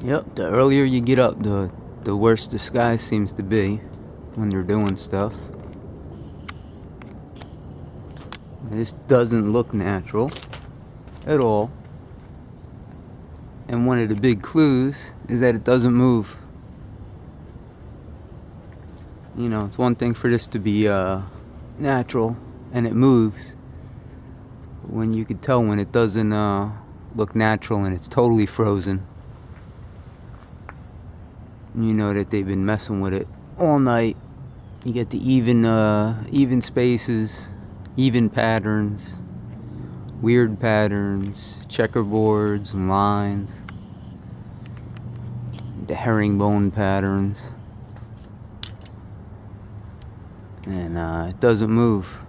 Yep, the earlier you get up, the worse the sky seems to be when they're doing stuff. This doesn't look natural at all. And one of the big clues is that it doesn't move. You know, it's one thing for this to be natural and it moves. But when you could tell when it doesn't look natural and it's totally frozen, you know that they've been messing with it all night. You get the even spaces, even patterns, weird patterns, checkerboards and lines, the herringbone patterns, and it doesn't move.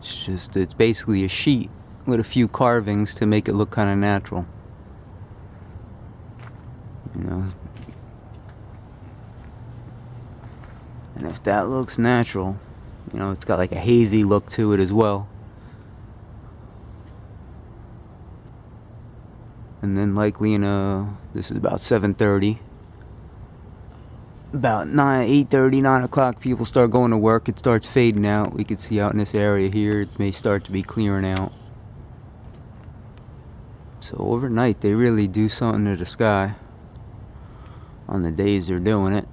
It's basically a sheet with a few carvings to make it look kind of natural, you know. And if that looks natural, you know, it's got like a hazy look to it as well. And then likely this is about 7:30. About 8:30, 9 o'clock, people start going to work. It starts fading out. We could see out in this area here, it may start to be clearing out. So overnight, they really do something to the sky on the days they're doing it.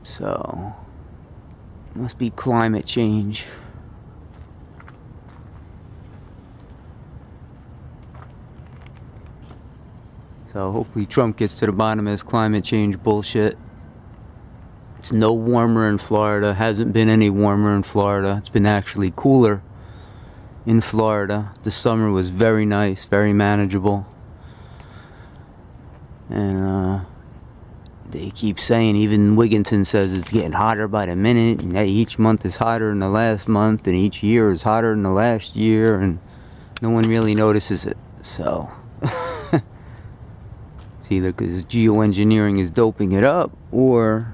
So, must be climate change. So hopefully Trump gets to the bottom of this climate change bullshit. It's no warmer in Florida. Hasn't been any warmer in Florida. It's been actually cooler in Florida. The summer was very nice, very manageable. And they keep saying, even Wigginton says it's getting hotter by the minute, and each month is hotter than the last month, and each year is hotter than the last year, and no one really notices it. So it's either because geoengineering is doping it up, or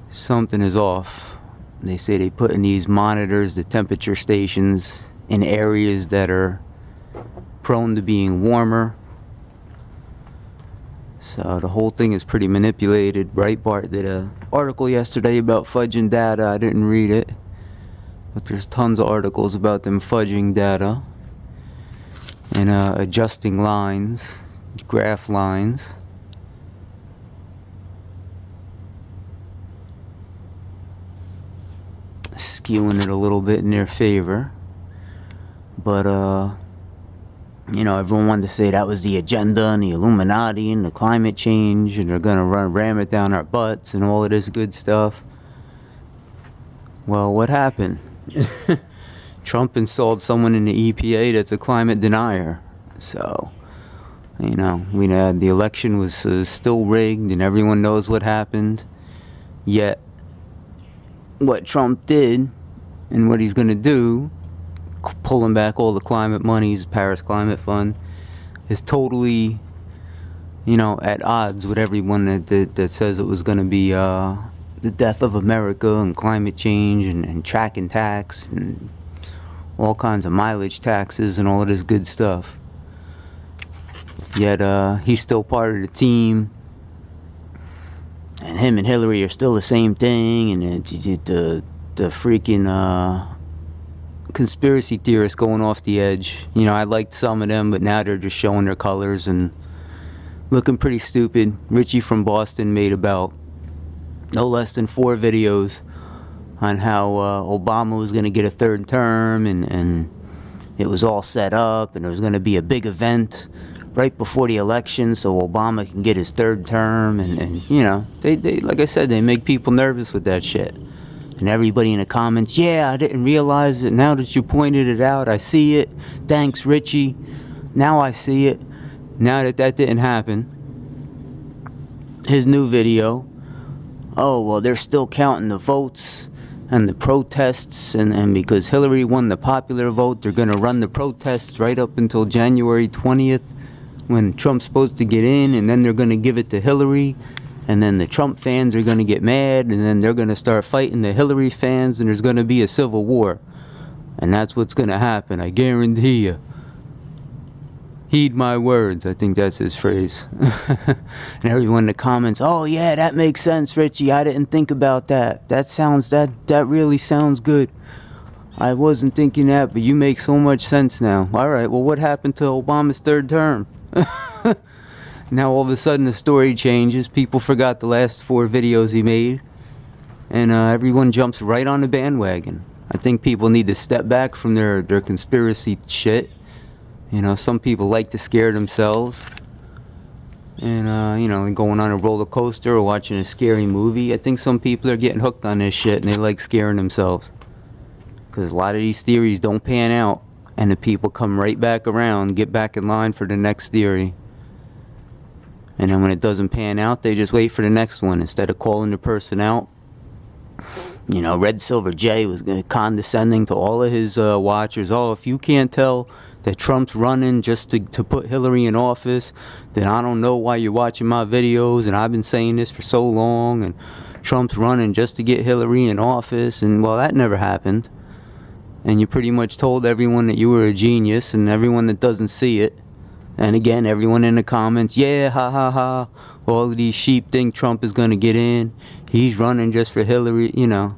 something is off. They say they put in these monitors, the temperature stations, in areas that are prone to being warmer. So the whole thing is pretty manipulated. Breitbart did an article yesterday about fudging data. I didn't read it, but there's tons of articles about them fudging data and adjusting lines, graph lines. Skewing it a little bit in their favor. But you know, everyone wanted to say that was the agenda and the Illuminati and the climate change, and they're gonna ram it down our butts and all of this good stuff. Well, what happened? Trump installed someone in the EPA that's a climate denier. So, you know, the election was still rigged, and everyone knows what happened. Yet, what Trump did and what he's gonna do, pulling back all the climate monies, Paris Climate Fund, is totally, you know, at odds with everyone that says it was going to be the death of America and climate change and track and tax and all kinds of mileage taxes and all of this good stuff. Yet he's still part of the team, and him and Hillary are still the same thing, and the freaking conspiracy theorists going off the edge. You know, I liked some of them, but now they're just showing their colors and looking pretty stupid. Richie from Boston made about no less than 4 videos on how Obama was going to get a 3rd term, and it was all set up, and there was going to be a big event right before the election so Obama can get his 3rd term, and you know, they like I said, they make people nervous with that shit. And everybody in the comments, yeah, I didn't realize it. Now that you pointed it out, I see it. Thanks, Richie. Now I see it. Now that didn't happen. His new video. Oh, well, they're still counting the votes and the protests. And because Hillary won the popular vote, they're going to run the protests right up until January 20th when Trump's supposed to get in. And then they're going to give it to Hillary. And then the Trump fans are going to get mad, and then they're going to start fighting the Hillary fans, and there's going to be a civil war. And that's what's going to happen, I guarantee you. Heed my words. I think that's his phrase. And everyone in the comments, oh yeah, that makes sense, Richie. I didn't think about that. That really sounds good. I wasn't thinking that, but you make so much sense now. All right, well, what happened to Obama's third term? Now all of a sudden the story changes. People forgot the last 4 videos he made, and everyone jumps right on the bandwagon. I think people need to step back from their conspiracy shit. You know, some people like to scare themselves, and you know, going on a roller coaster or watching a scary movie. I think some people are getting hooked on this shit and they like scaring themselves, because a lot of these theories don't pan out, and the people come right back around, get back in line for the next theory. And then when it doesn't pan out, they just wait for the next one instead of calling the person out. You know, Red Silver J was condescending to all of his watchers. Oh, if you can't tell that Trump's running just to put Hillary in office, then I don't know why you're watching my videos, and I've been saying this for so long, and Trump's running just to get Hillary in office, and well, that never happened. And you pretty much told everyone that you were a genius, and everyone that doesn't see it. And again, everyone in the comments, yeah, ha ha ha, all of these sheep think Trump is going to get in. He's running just for Hillary, you know.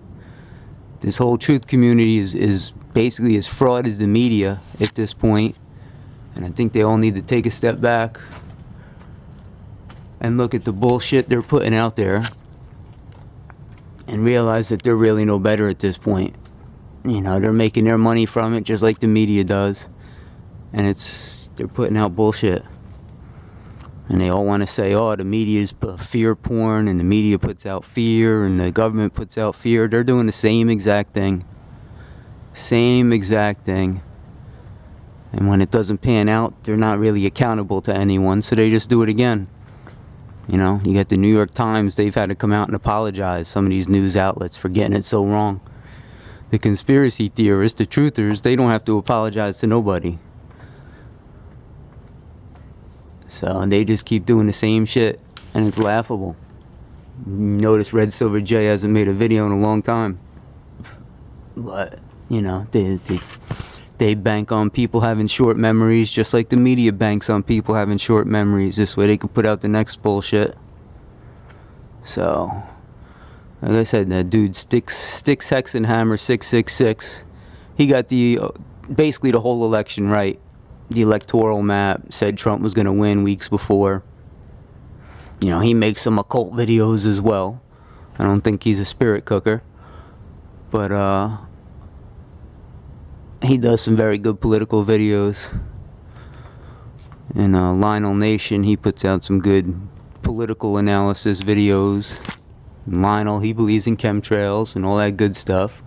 This whole truth community is basically as fraud as the media at this point. And I think they all need to take a step back and look at the bullshit they're putting out there and realize that they're really no better at this point. You know, they're making their money from it just like the media does. And they're putting out bullshit. And they all want to say, oh, the media is fear porn, and the media puts out fear, and the government puts out fear. They're doing the same exact thing. Same exact thing. And when it doesn't pan out, they're not really accountable to anyone, so they just do it again. You know, you got the New York Times, they've had to come out and apologize, some of these news outlets, for getting it so wrong. The conspiracy theorists, the truthers, they don't have to apologize to nobody. So they just keep doing the same shit, and it's laughable. Notice Red Silver J hasn't made a video in a long time. But, you know, they bank on people having short memories, just like the media banks on people having short memories. This way they can put out the next bullshit. So, like I said, that dude Sticks Hexenhammer 666, he got basically the whole election right. The electoral map said Trump was going to win weeks before. You know, he makes some occult videos as well. I don't think he's a spirit cooker. But, he does some very good political videos. And Lionel Nation, he puts out some good political analysis videos. And Lionel, he believes in chemtrails and all that good stuff.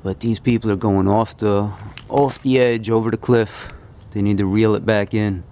But these people are going off the edge, over the cliff. They need to reel it back in.